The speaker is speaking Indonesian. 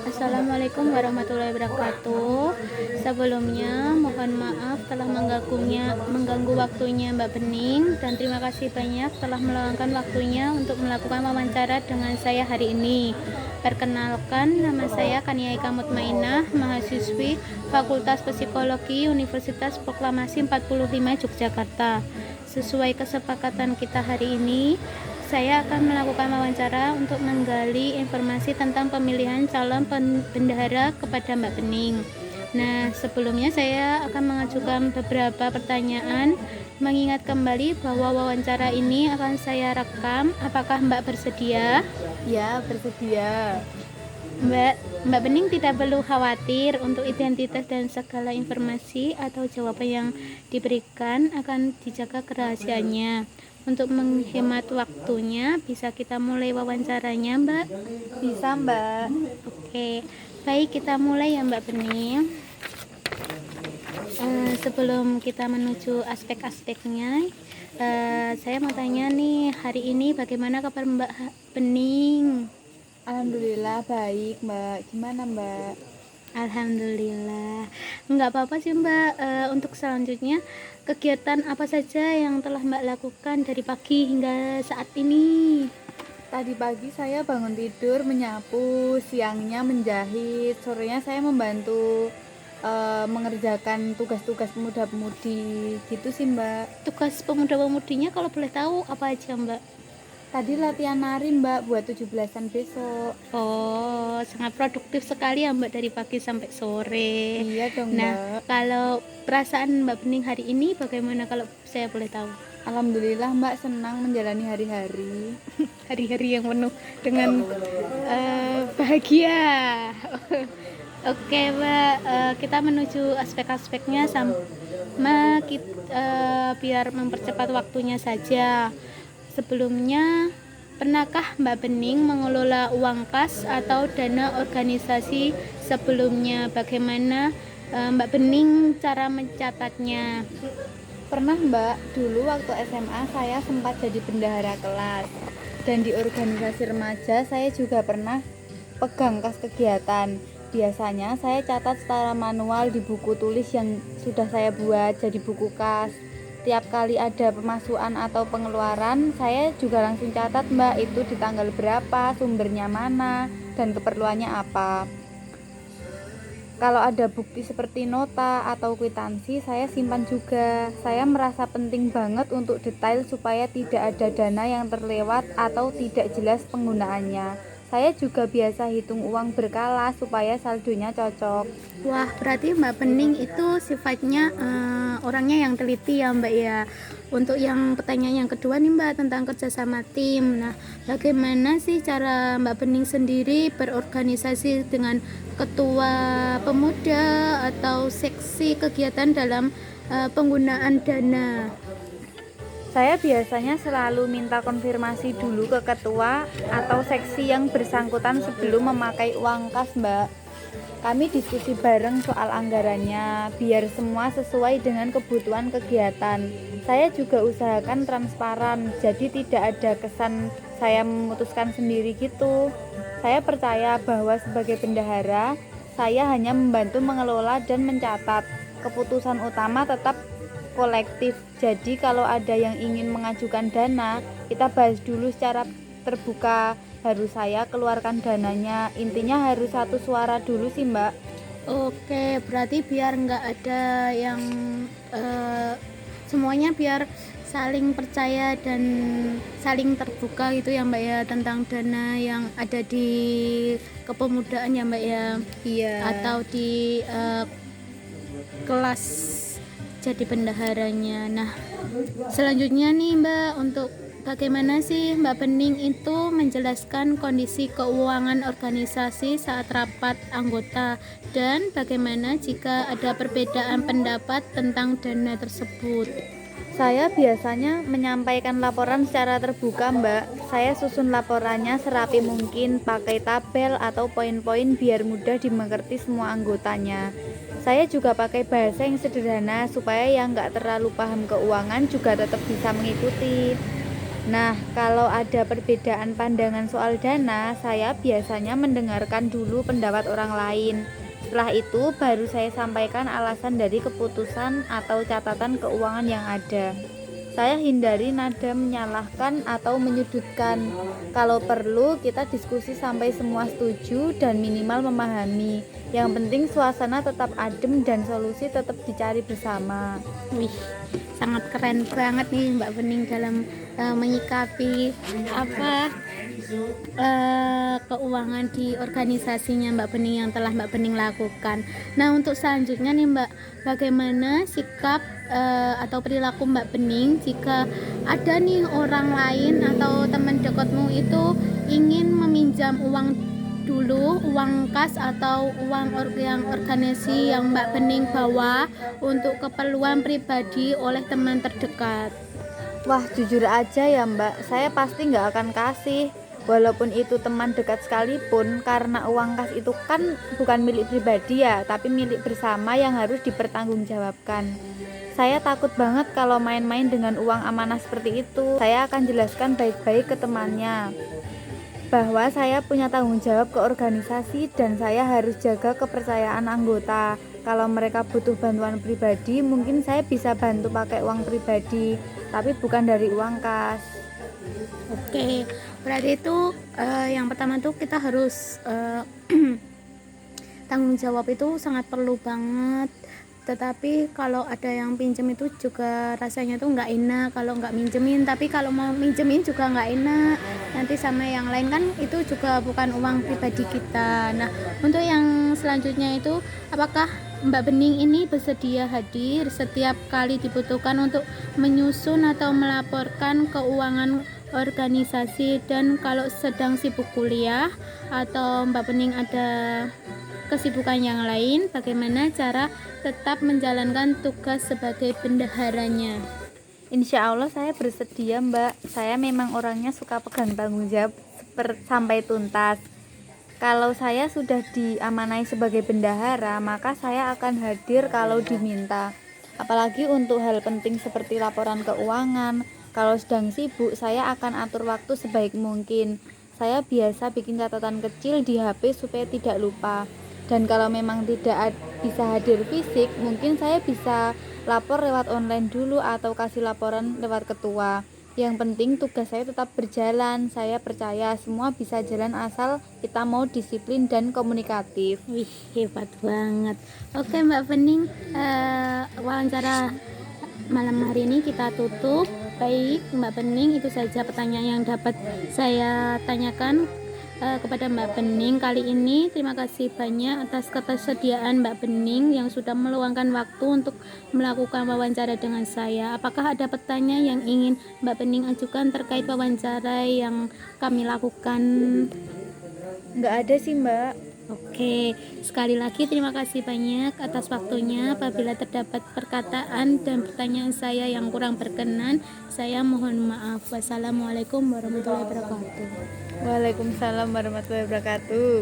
Assalamualaikum warahmatullahi wabarakatuh. Sebelumnya mohon maaf telah mengganggu waktunya Mbak Bening, dan terima kasih banyak telah meluangkan waktunya untuk melakukan wawancara dengan saya hari ini. Perkenalkan, nama saya Kania Ika Mutmainah, mahasiswi Fakultas Psikologi Universitas Proklamasi 45 Yogyakarta. Sesuai kesepakatan kita hari ini, saya akan melakukan wawancara untuk menggali informasi tentang pemilihan calon bendahara kepada Mbak Bening. Nah, sebelumnya saya akan mengajukan beberapa pertanyaan, mengingat kembali bahwa wawancara ini akan saya rekam. Apakah Mbak bersedia? Ya, bersedia. Mbak Bening tidak perlu khawatir untuk identitas dan segala informasi atau jawaban yang diberikan akan dijaga kerahasiaannya. Untuk menghemat waktunya, bisa kita mulai wawancaranya, Mbak? Bisa, Mbak. Oke, baik, kita mulai ya, Mbak Bening. Sebelum kita menuju aspek-aspeknya, saya mau tanya nih, hari ini bagaimana kabar Mbak Bening? Alhamdulillah baik, Mbak. Gimana, Mbak? Alhamdulillah. Enggak apa-apa sih, Mbak. Untuk selanjutnya, kegiatan apa saja yang telah Mbak lakukan dari pagi hingga saat ini? Tadi pagi saya bangun tidur, menyapu, siangnya menjahit, sorenya saya membantu mengerjakan tugas-tugas pemuda-pemudi gitu sih, Mbak. Tugas pemuda-pemudinya kalau boleh tahu apa aja, Mbak? Tadi latihan nari, Mbak, buat 17-an besok. Oh, sangat produktif sekali ya, Mbak, dari pagi sampai sore. Iya dong, Nah, Mbak. kalau perasaan Mbak Bening hari ini bagaimana kalau saya boleh tahu? Alhamdulillah, Mbak, senang menjalani hari-hari. Hari-hari yang penuh dengan bahagia. Oke, Mbak, kita menuju aspek-aspeknya sama kita, biar mempercepat waktunya saja. Sebelumnya, pernahkah Mbak Bening mengelola uang kas atau dana organisasi sebelumnya? Bagaimana Mbak Bening cara mencatatnya? Pernah, Mbak, dulu waktu SMA saya sempat jadi bendahara kelas. Dan di organisasi remaja saya juga pernah pegang kas kegiatan. Biasanya saya catat secara manual di buku tulis yang sudah saya buat jadi buku kas. Tiap kali ada pemasukan atau pengeluaran, saya juga langsung catat, Mbak, itu di tanggal berapa, sumbernya mana, dan keperluannya apa. Kalau ada bukti seperti nota atau kwitansi, saya simpan juga. Saya merasa penting banget untuk detail supaya tidak ada dana yang terlewat atau tidak jelas penggunaannya. Saya juga biasa hitung uang berkala supaya saldonya cocok. Wah, berarti Mbak Bening itu sifatnya orangnya yang teliti ya, Mbak ya. Untuk yang pertanyaan yang kedua nih, Mbak, tentang kerjasama tim. Nah, bagaimana sih cara Mbak Bening sendiri berorganisasi dengan ketua pemuda atau seksi kegiatan dalam penggunaan dana? Saya biasanya selalu minta konfirmasi dulu ke ketua atau seksi yang bersangkutan sebelum memakai uang kas, Mbak. Kami diskusi bareng soal anggarannya, biar semua sesuai dengan kebutuhan kegiatan. Saya juga usahakan transparan, jadi tidak ada kesan saya memutuskan sendiri gitu. Saya percaya bahwa sebagai bendahara, saya hanya membantu mengelola dan mencatat. Keputusan utama tetap kolektif. Jadi kalau ada yang ingin mengajukan dana, kita bahas dulu secara terbuka. Harus saya keluarkan dananya. Intinya harus satu suara dulu sih, Mbak. Oke, berarti biar nggak ada yang semuanya biar saling percaya dan saling terbuka gitu ya, Mbak ya, tentang dana yang ada di kepemudaan ya, Mbak ya. Iya. Atau di kelas jadi bendaharanya. Nah, selanjutnya nih, Mbak, untuk bagaimana sih Mbak Bening itu menjelaskan kondisi keuangan organisasi saat rapat anggota, dan bagaimana jika ada perbedaan pendapat tentang dana tersebut? Saya biasanya menyampaikan laporan secara terbuka, Mbak. Saya susun laporannya serapi mungkin, pakai tabel atau poin-poin biar mudah dimengerti semua anggotanya. Saya juga pakai bahasa yang sederhana supaya yang nggak terlalu paham keuangan juga tetap bisa mengikuti. Nah, kalau ada perbedaan pandangan soal dana, saya biasanya mendengarkan dulu pendapat orang lain. Setelah itu, baru saya sampaikan alasan dari keputusan atau catatan keuangan yang ada. Saya hindari nada menyalahkan atau menyudutkan. Kalau perlu, kita diskusi sampai semua setuju dan minimal memahami. Yang penting suasana tetap adem dan solusi tetap dicari bersama. Wih, sangat keren banget nih Mbak Bening dalam menyikapi apa keuangan di organisasinya Mbak Bening yang telah Mbak Bening lakukan. Nah, untuk selanjutnya nih Mbak, bagaimana sikap atau perilaku Mbak Bening jika ada nih orang lain atau teman dekatmu itu ingin meminjam uang dulu, uang kas atau uang yang organisasi yang Mbak Bening bawa untuk keperluan pribadi oleh teman terdekat? Wah, jujur aja ya Mbak, saya pasti nggak akan kasih. Walaupun itu teman dekat sekalipun, karena uang kas itu kan bukan milik pribadi ya, tapi milik bersama yang harus dipertanggungjawabkan. Saya takut banget kalau main-main dengan uang amanah seperti itu. Saya akan jelaskan baik-baik ke temannya bahwa saya punya tanggung jawab ke organisasi dan saya harus jaga kepercayaan anggota. Kalau mereka butuh bantuan pribadi, mungkin saya bisa bantu pakai uang pribadi, tapi bukan dari uang kas. Oke, berarti itu yang pertama tuh kita harus tanggung jawab itu sangat perlu banget. Tetapi kalau ada yang pinjem itu juga rasanya tuh nggak enak kalau nggak minjemin, tapi kalau mau minjemin juga nggak enak nanti sama yang lain, kan itu juga bukan uang pribadi kita. Nah, untuk yang selanjutnya itu, apakah Mbak Bening ini bersedia hadir setiap kali dibutuhkan untuk menyusun atau melaporkan keuangan organisasi, dan kalau sedang sibuk kuliah atau Mbak Bening ada kesibukan yang lain, bagaimana cara tetap menjalankan tugas sebagai bendaharanya? Insya Allah saya bersedia Mbak. Saya memang orangnya suka pegang tanggung jawab sampai tuntas. Kalau saya sudah diamanai sebagai bendahara, maka saya akan hadir kalau diminta. Apalagi untuk hal penting seperti laporan keuangan. Kalau sedang sibuk, saya akan atur waktu sebaik mungkin. Saya biasa bikin catatan kecil di HP supaya tidak lupa. Dan kalau memang tidak bisa hadir fisik, mungkin saya bisa lapor lewat online dulu atau kasih laporan lewat ketua. Yang penting tugas saya tetap berjalan. Saya percaya semua bisa jalan asal kita mau disiplin dan komunikatif. Wih, hebat banget. Oke Mbak Bening, wawancara malam hari ini kita tutup. Baik Mbak Bening, itu saja pertanyaan yang dapat saya tanyakan kepada Mbak Bening kali ini. Terima kasih banyak atas ketersediaan Mbak Bening yang sudah meluangkan waktu untuk melakukan wawancara dengan saya. Apakah ada pertanyaan yang ingin Mbak Bening ajukan terkait wawancara yang kami lakukan? Nggak ada sih Mbak. Oke, sekali lagi terima kasih banyak atas waktunya. Apabila terdapat perkataan dan pertanyaan saya yang kurang berkenan, saya mohon maaf. Wassalamualaikum warahmatullahi wabarakatuh. Waalaikumsalam warahmatullahi wabarakatuh.